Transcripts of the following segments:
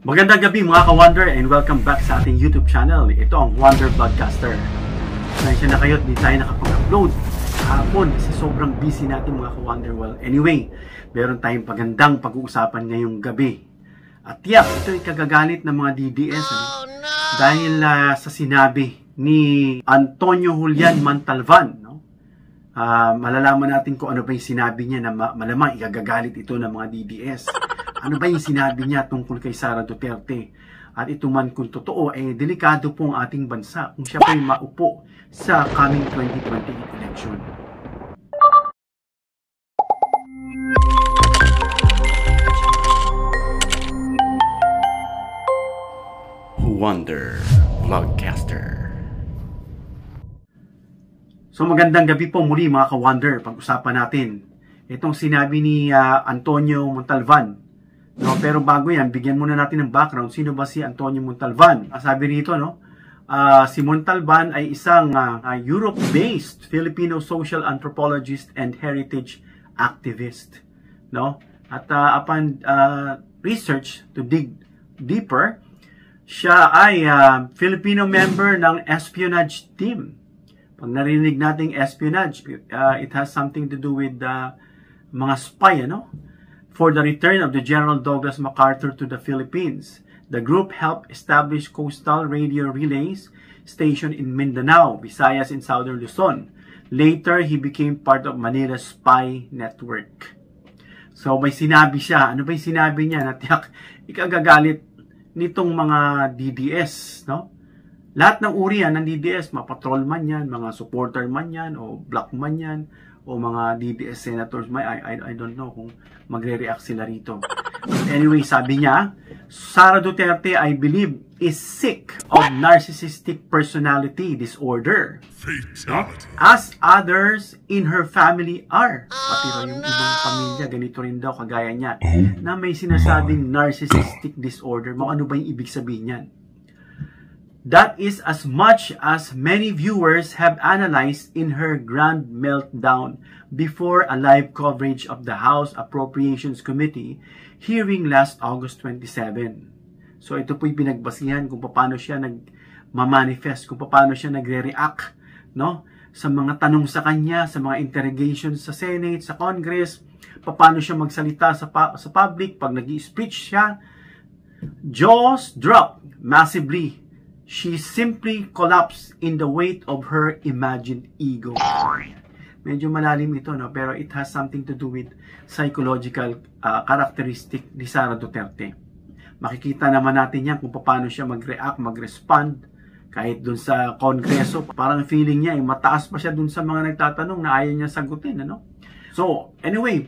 Magandang gabi mga ka-Wonder and welcome back sa ating YouTube channel. Ito ang Wonder Vlogcaster. Pasensya na kayo, di tayo nakapag-upload kahapon kasi sobrang busy natin mga ka-Wonder. Well, anyway, meron tayong pagandang pag-uusapan ngayong gabi. At ito ay kagagalit ng mga DDS dahil sa sinabi ni Antonio Julian Montalvan. Malalaman natin kung ano ba yung sinabi niya na malamang ikagagalit ito ng mga DDS. Ano ba yung sinabi niya tungkol kay Sara Duterte? At ito man kung totoo, delikado po ang ating bansa kung siya pa yung maupo sa coming 2028 election. Wonder Vlogcaster. So magandang gabi po muli mga ka-Wonder. Pag-usapan natin itong sinabi ni Antonio Montalvan. Pero bago yan, bigyan muna natin ng background. Sino ba si Antonio Montalvan? Sabi rito, si Montalvan ay isang Europe-based Filipino social anthropologist and heritage activist. At upon research to dig deeper, siya ay Filipino member ng espionage team. Pag narinig nating espionage, it has something to do with mga spy, For the return of the General Douglas MacArthur to the Philippines, the group helped establish coastal radio relays station in Mindanao, Visayas, and Southern Luzon. Later, he became part of Manila's spy network. So, may sinabi siya. Ano ba yung sinabi niya? Natiyak, ikagagalit nitong mga DDS, Lahat ng uri yan ng DDS, mga patrol man yan, mga supporter man yan, o black man yan, o mga DDS senators, I don't know kung magre-react sila rito. Anyway, sabi niya, Sara Duterte, I believe, is sick of narcissistic personality disorder. Fatality. As others in her family are. Pati raw yung ibang pamilya, ganito rin daw, kagaya niya, na may sinasabing narcissistic disorder. Ano ba yung ibig sabihin yan? That is as much as many viewers have analyzed in her grand meltdown before a live coverage of the House Appropriations Committee hearing last August 27. So ito po'y pinagbasihan kung paano siya nag-manifest, kung paano siya nagre-react, sa mga tanong sa kanya, sa mga interrogations sa Senate, sa Congress, paano siya magsalita sa public, pag nag-i-speech siya, jaws drop massively. She simply collapsed in the weight of her imagined ego. Medyo malalim ito, pero it has something to do with psychological characteristic ni Sara Duterte. Makikita naman natin yan kung paano siya mag-react, mag-respond kahit dun sa Kongreso. Parang feeling niya, mataas pa siya dun sa mga nagtatanong na ayaw niya sagutin. So, anyway,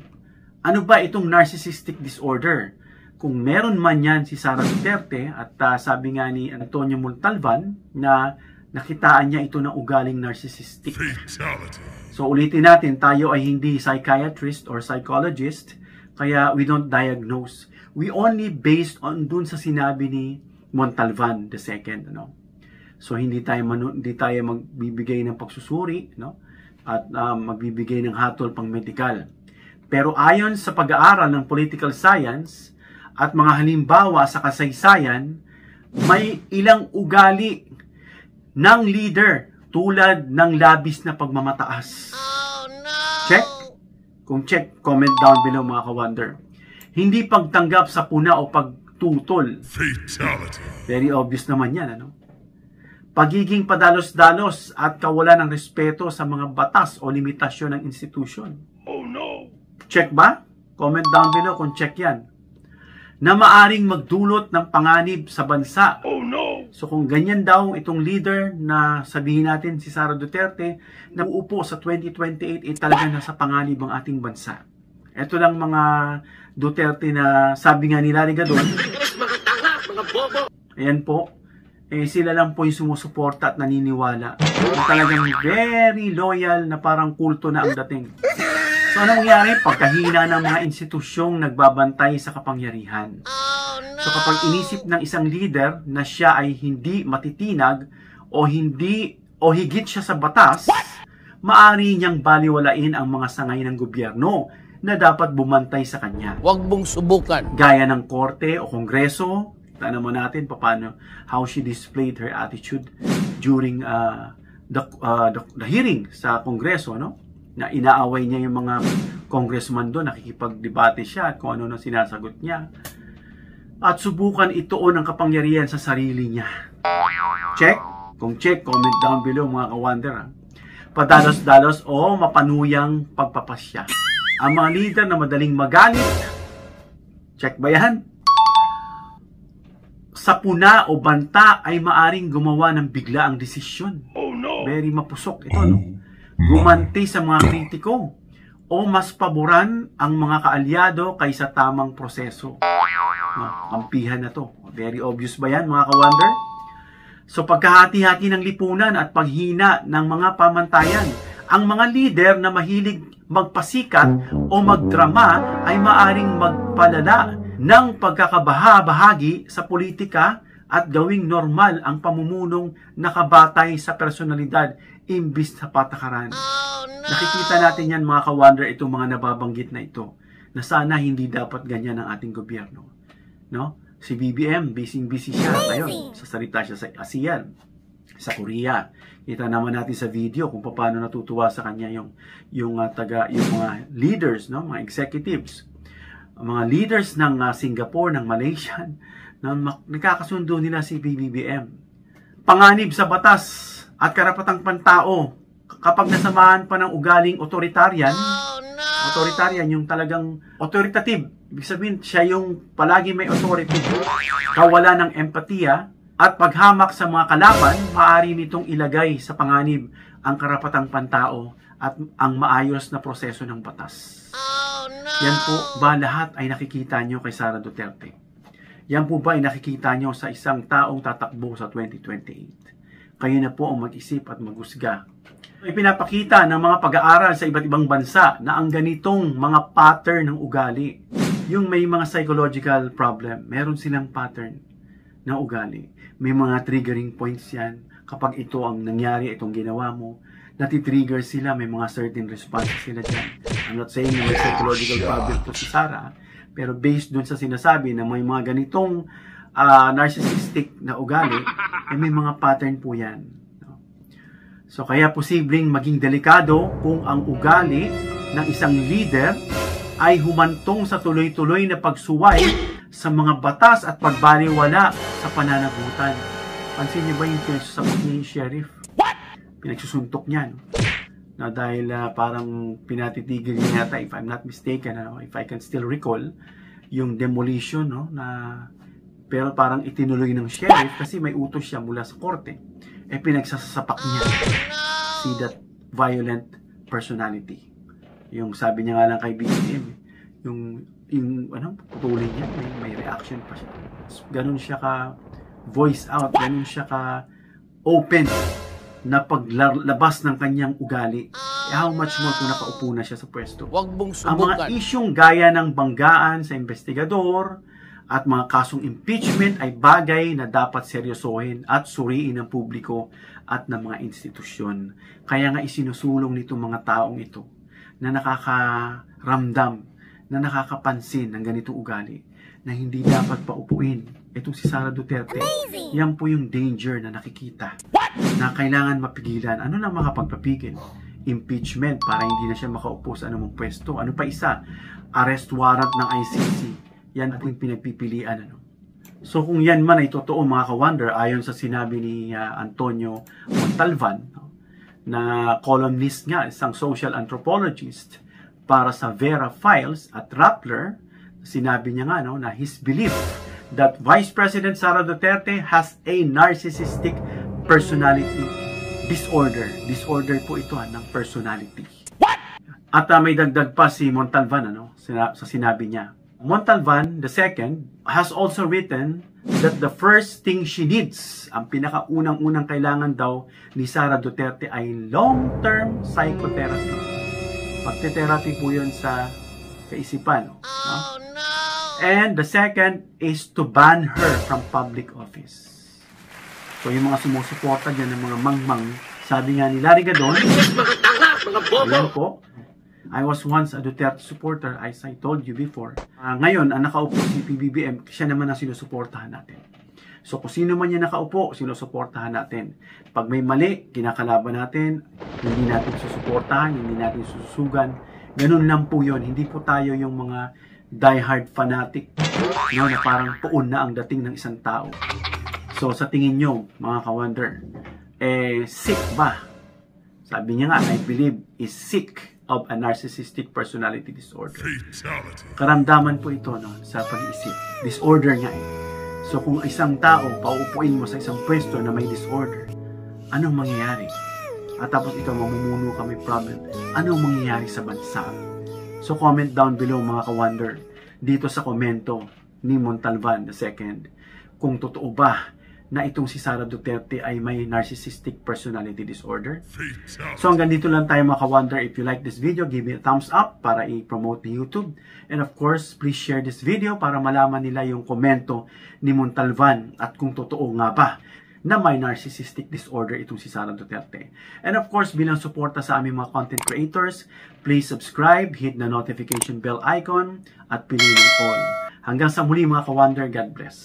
ano ba itong narcissistic disorder? Kung meron man yan si Sara Duterte, at sabi nga ni Antonio Montalvan na nakitaan niya ito ng ugaling narcissistic. Fatality. So ulitin natin, tayo ay hindi psychiatrist or psychologist, kaya we don't diagnose. We only based on dun sa sinabi ni Montalvan II. So hindi tayo magbibigay ng pagsusuri, at magbibigay ng hatol pang medical. Pero ayon sa pag-aaral ng political science, at mga halimbawa sa kasaysayan, may ilang ugali ng leader tulad ng labis na pagmamataas. Oh, no! Check? Kung check, comment down below mga ka-Wonder. Hindi pagtanggap sa puna o pagtutol. Fatality. Very obvious naman yan, Pagiging padalos-dalos at kawalan ng respeto sa mga batas o limitasyon ng institusyon. Oh no! Check ba? Comment down below kung check yan. Na maaring magdulot ng panganib sa bansa. Oh no! So kung ganyan daw itong leader na sabihin natin si Sara Duterte na uupo sa 2028 talaga nasa panganib ang ating bansa. Ito lang mga Duterte na sabi nga nila doon. Mga tanga, mga bobo. Ayan po. Sila lang po yung sumusuporta at naniniwala. Talagang very loyal na parang kulto na ang dating. So, anong nangyari? Pagkahina ng mga institusyong nagbabantay sa kapangyarihan. Oh, no! So, kapag inisip ng isang leader na siya ay hindi matitinag o higit siya sa batas, maari niyang baliwalain ang mga sangay ng gobyerno na dapat bumantay sa kanya. Huwag mong subukan. Gaya ng korte o kongreso, Kita naman natin paano, how she displayed her attitude during the hearing sa Kongreso, no? Na inaaway niya yung mga congressman doon, nakikipagdebate siya at kung ano nang sinasagot niya. At subukan ituon ang kapangyarihan sa sarili niya. Check? Kung check, comment down below mga ka-wonder. Padalos-dalos o mapanuyang pagpapasya. Ang mga leader na madaling magalit, check ba yan? Sa puna o banta ay maaring gumawa ng biglaang desisyon. Oh, no. Very mapusok ito, no? Gumanti sa mga kritiko o mas paboran ang mga kaalyado kaysa tamang proseso. Kampihan na to. Very obvious ba yan mga ka-wonder? So pagkahati-hati ng lipunan at paghina ng mga pamantayan, ang mga leader na mahilig magpasikat o magdrama ay maaring magpalala ng pagkakabaha-bahagi sa politika at gawing normal ang pamumunong nakabatay sa personalidad imbis sa patakaran. Nakikita natin yan mga ka-wonder, itong mga nababanggit na ito, na sana hindi dapat ganyan ang ating gobyerno. No? Si BBM, busy siya ngayon. Sasalita siya sa ASEAN, sa Korea. Kita naman natin sa video kung paano natutuwa sa kanya yung mga leaders, no, mga executives, mga leaders ng Singapore, ng Malaysia, na nakakasundo nila si BBM. Panganib sa batas at karapatang pantao kapag nasamahan pa ng ugaling authoritarian, yung talagang authoritative. Ibig sabihin, siya yung palagi may authority, kawala ng empatiya, at paghamak sa mga kalaban, maaari nitong ilagay sa panganib ang karapatang pantao at ang maayos na proseso ng batas. Yan po ba lahat ay nakikita nyo kay Sara Duterte? Yan po ba ay nakikita nyo sa isang taong tatakbo sa 2028? Kayo na po ang mag-isip at maghusga. Ipinapakita ng mga pag-aaral sa iba't ibang bansa na ang ganitong mga pattern ng ugali, yung may mga psychological problem, meron silang pattern ng ugali. May mga triggering points yan. Kapag ito ang nangyari, itong ginawa mo, natitrigger sila, may mga certain responses sila dyan. I'm not saying na may psychological problem to si Sara, pero based dun sa sinasabi na may mga ganitong narcissistic na ugali, may mga pattern po yan. So kaya posibleng maging delikado kung ang ugali ng isang leader ay humantong sa tuloy-tuloy na pagsuway sa mga batas at pagbaliwala sa pananagutan. Pansin niyo ba yung pinagsasapak niya yung sheriff? Pinagsusuntok niya, no? Na dahil parang pinatitigil niya yata, if I'm not mistaken, if I can still recall, yung demolition, no? Pero parang itinuloy ng sheriff kasi may utos siya mula sa korte. Pinagsasapak niya. See that violent personality. Yung sabi niya nga lang kay BBM, yung putulin niya, may reaction pa siya. Ganun siya ka voice out, ganun siya ka open na paglabas ng kanyang ugali. How much more kung nakaupo na siya sa pwesto. Ang mga isyong gaya ng banggaan sa investigador at mga kasong impeachment ay bagay na dapat seryosohin at suriin ng publiko at ng mga institusyon. Kaya nga isinusulong nitong mga taong ito na nakakaramdam, na nakakapansin ng ganitong ugali, na hindi dapat paupuin. Itong si Sara Duterte, yan po yung danger na nakikita, na kailangan mapigilan. Ano na makapagpapigil? Impeachment para hindi na siya makaupo sa anumang pwesto. Ano pa isa? Arrest warrant ng ICC. Yan po yung pinagpipilian. So kung yan man ay totoo mga ka-wonder, ayon sa sinabi ni Antonio Montalvan, na columnist nga, isang social anthropologist para sa Vera Files at Rappler, sinabi niya nga na his belief that Vice President Sara Duterte has a narcissistic personality disorder. Disorder po ito ng personality. What? At may dagdag pa si Montalvan sa sinabi niya. Montalvan II has also written that the first thing she needs, ang pinakaunang-unang kailangan daw ni Sara Duterte ay long-term psychotherapy. Pagte-therapy po yun sa kaisipan. Oh, no. And the second is to ban her from public office. So yung mga sumusuporta dyan ng mga mangmang, sabi nga ni Larry Gadon, ayan po, I was once a Duterte supporter, as I told you before. Ngayon, ang nakaupo si PBBM, siya naman ang sinusuportahan natin. So kung sino man yung nakaupo, sinusuportahan natin. Pag may mali, kinakalaban natin, hindi natin susuportahan, hindi natin sususugan. Ganun lang po yun. Hindi po tayo yung mga diehard fanatic, no, na parang puon na ang dating ng isang tao. So sa tingin nyo, mga ka-wonder, sick ba? Sabi niya nga, I believe is sick of a narcissistic personality disorder. Karamdaman po ito, no, sa pag-iisip. Disorder nga eh. So kung isang tao, pauupuin mo sa isang pwesto na may disorder, anong mangyayari? At tapos ikaw mamumuno ka may problem, anong mangyayari sa bansa? So comment down below mga ka-wonder, dito sa komento ni Montalvan II, kung totoo ba na itong si Sara Duterte ay may narcissistic personality disorder. So hanggang dito lang tayo mga ka-wonder. If you like this video, give me a thumbs up para i-promote ni YouTube. And of course, please share this video para malaman nila yung komento ni Montalvan at kung totoo nga ba na may narcissistic disorder itong si Sara Duterte. And of course, bilang suporta sa aming mga content creators, please subscribe, hit the notification bell icon, at piliin ang all. Hanggang sa muli mga ka-wonder, God bless.